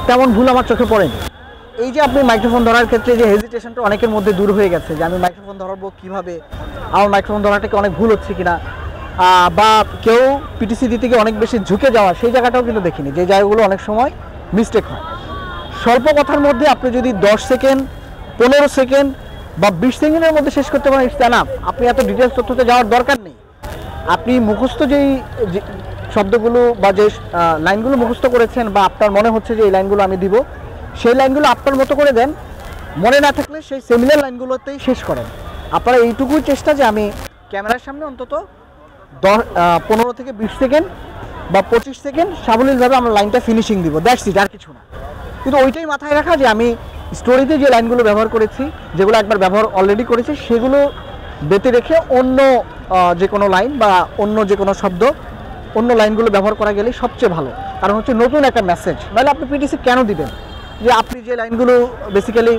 তেমন ভুল আমার চোখে পড়েনি। এই যে আপনি মাইক্রোফোন ধরার ক্ষেত্রে যে হেজিটেশনটা অনেকের মধ্যে দূর হয়ে গেছে, যে আমি মাইক্রোফোন ধরাবো কীভাবে, আমার মাইক্রোফোন ধরাটাকে অনেক ভুল হচ্ছে কিনা, বা কেউ পিটিসি দিতে গিয়ে অনেক বেশি ঝুঁকে যাওয়া, সেই জায়গাটাও কিন্তু দেখিনি, যে জায়গাগুলো অনেক সময় মিস্টেক হয়। স্বল্প কথার মধ্যে আপনি যদি 10 সেকেন্ড, 15 সেকেন্ড বা 20 সেকেন্ডের মধ্যে শেষ করতে পারেন, ইটস এনাফ। আপনি এত ডিটেলস তথ্যতে যাওয়ার দরকার নেই। আপনি মুখস্থ যেই শব্দগুলো বা যে লাইনগুলো মুখস্থ করেছেন, বা আপনার মনে হচ্ছে যে এই লাইনগুলো আমি দিব, সেই লাইনগুলো আপনার মতো করে দেন। মনে না থাকলে সেই সিমিলার লাইনগুলোতেই শেষ করেন। আপনারা এইটুকুই চেষ্টা যে আমি ক্যামেরার সামনে অন্তত 15 থেকে 20 সেকেন্ড বা 25 সেকেন্ড সাবলীলভাবে আমরা লাইনটা ফিনিশিং দিব, দ্যাটস ইট, আর কিছু না। কিন্তু ওইটাই মাথায় রাখা যে আমি স্টোরিতে যে লাইনগুলো ব্যবহার করেছি, যেগুলো একবার ব্যবহার অলরেডি করেছি, সেগুলো বেঁধে রেখে অন্য যে কোনো লাইন বা অন্য যে কোনো শব্দ, অন্য লাইনগুলো ব্যবহার করা গেলেই সবচেয়ে ভালো। কারণ হচ্ছে নতুন একটা মেসেজ। নাহলে আপনি পিটিসি কেন দিবেন? যে আপনি যে লাইনগুলো বেসিক্যালি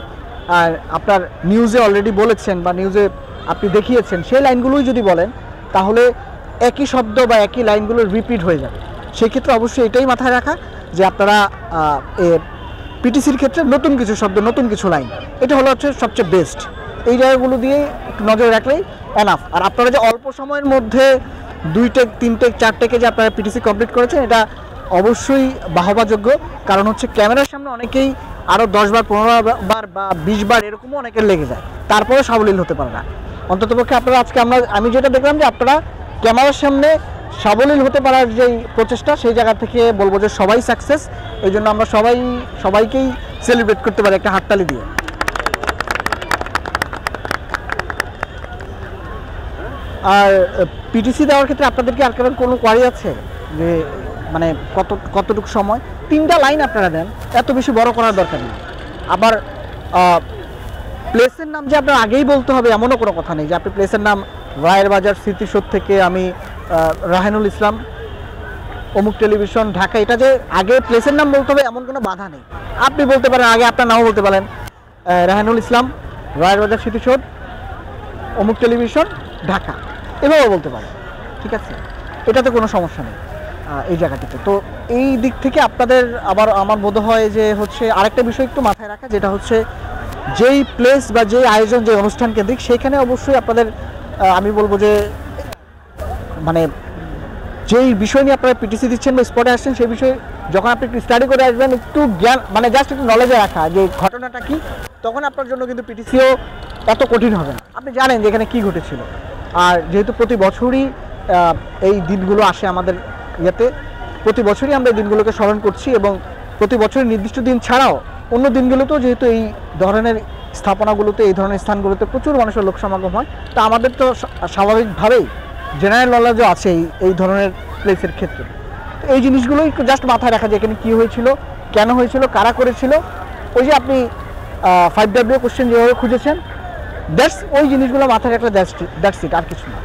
আপনার নিউজে অলরেডি বলেছেন বা নিউজে আপনি দেখিয়েছেন, সেই লাইনগুলোই যদি বলেন, তাহলে একই শব্দ বা একই লাইনগুলো রিপিট হয়ে যাবে। সেক্ষেত্রে অবশ্যই এটাই মাথায় রাখা যে আপনারা পিটিসির ক্ষেত্রে নতুন কিছু শব্দ, নতুন কিছু লাইন, এটা হলো হচ্ছে সবচেয়ে বেস্ট। এই জায়গাগুলো দিয়ে একটু নজরে রাখলেই এনাফ। আর আপনারা যে অল্প সময়ের মধ্যে 2 টেক, 3 টেক, 4 টেকে যে আপনারা পিটিসি কমপ্লিট করেছেন, এটা অবশ্যই বাহবাযোগ্য। কারণ হচ্ছে ক্যামেরার সামনে অনেকেই আরও 10 বার, 15 বার বা 20 বার এরকমও অনেকের লেগে যায়, তারপরেও সাবলীল হতে পারে না। অন্ততপক্ষে আপনারা আজকে আমি যেটা দেখলাম যে আপনারা ক্যামেরার সামনে সাবলীল হতে পারার যেই প্রচেষ্টা, সেই জায়গা থেকে বলবো যে সবাই সাকসেস। এই জন্য আমরা সবাইকেই সেলিব্রেট করতে পারি একটা হাততালি দিয়ে। আর পিটিসি দেওয়ার ক্ষেত্রে আপনাদেরকে আর কোনো কোয়ারি আছে যে মানে কতটুকু সময়? 3টা লাইন আপনারা দেন, এত বেশি বড় করার দরকার নেই। আবার প্লেসের নাম যে আপনার আগেই বলতে হবে এমনও কোনো কথা নেই, যে আপনি প্লেসের নাম রায়ের বাজার স্মৃতিসৌধ থেকে আমি রাহেনুল ইসলাম, অমুক টেলিভিশন, ঢাকা, এটা যে আগে প্লেসের নাম বলতে হবে এমন কোনো বাধা নেই। আপনি বলতে পারেন, আগে আপনার নামও বলতে পারেন, রাহেনুল ইসলাম, রায়ের বাজার স্মৃতিসৌধ, অমুক টেলিভিশন, ঢাকা, এভাবেও বলতে পারেন, ঠিক আছে? এটাতে কোনো সমস্যা নেই এই জায়গাটিতে। তো এই দিক থেকে আপনাদের আবার আমার বোধ হয় যে হচ্ছে আরেকটা বিষয় একটু মাথায় রাখা, যেটা হচ্ছে যেই প্লেস বা যেই আয়োজন, যে অনুষ্ঠান কেন্দ্রিক, সেইখানে অবশ্যই আপনাদের আমি বলবো যে মানে যেই বিষয় নিয়ে আপনারা পিটিসি দিচ্ছেন বা স্পটে আসছেন, সেই বিষয়ে যখন আপনি একটু স্টাডি করে আসবেন, একটু জ্ঞান মানে জাস্ট একটু নলেজে রাখা যে ঘটনাটা কি, তখন আপনার জন্য কিন্তু পিটিসিও এত কঠিন হবে না। আপনি জানেন যে এখানে কী ঘটেছিল। আর যেহেতু প্রতি বছরই এই দিনগুলো আসে আমাদের ইয়েতে, প্রতি বছরই আমরা এই দিনগুলোকে স্মরণ করছি, এবং প্রতি বছরই নির্দিষ্ট দিন ছাড়াও অন্য দিনগুলোতেও যেহেতু এই ধরনের স্থাপনাগুলোতে, এই ধরনের স্থানগুলোতে প্রচুর মানুষের লোক সমাগম হয়, তা আমাদের তো স্বাভাবিকভাবেই জেনারেল নলেজও আছে এই ধরনের প্লেসের ক্ষেত্রে। তো এই জিনিসগুলোই জাস্ট মাথায় রাখা, যে এখানে কী হয়েছিল, কেন হয়েছিল, কারা করেছিল। ওই যে আপনি 5W কোশ্চেন যেভাবে খুঁজেছেন, ওই জিনিসগুলো মাথায় রাখলে দ্যাটস ইট, আর কিছু না।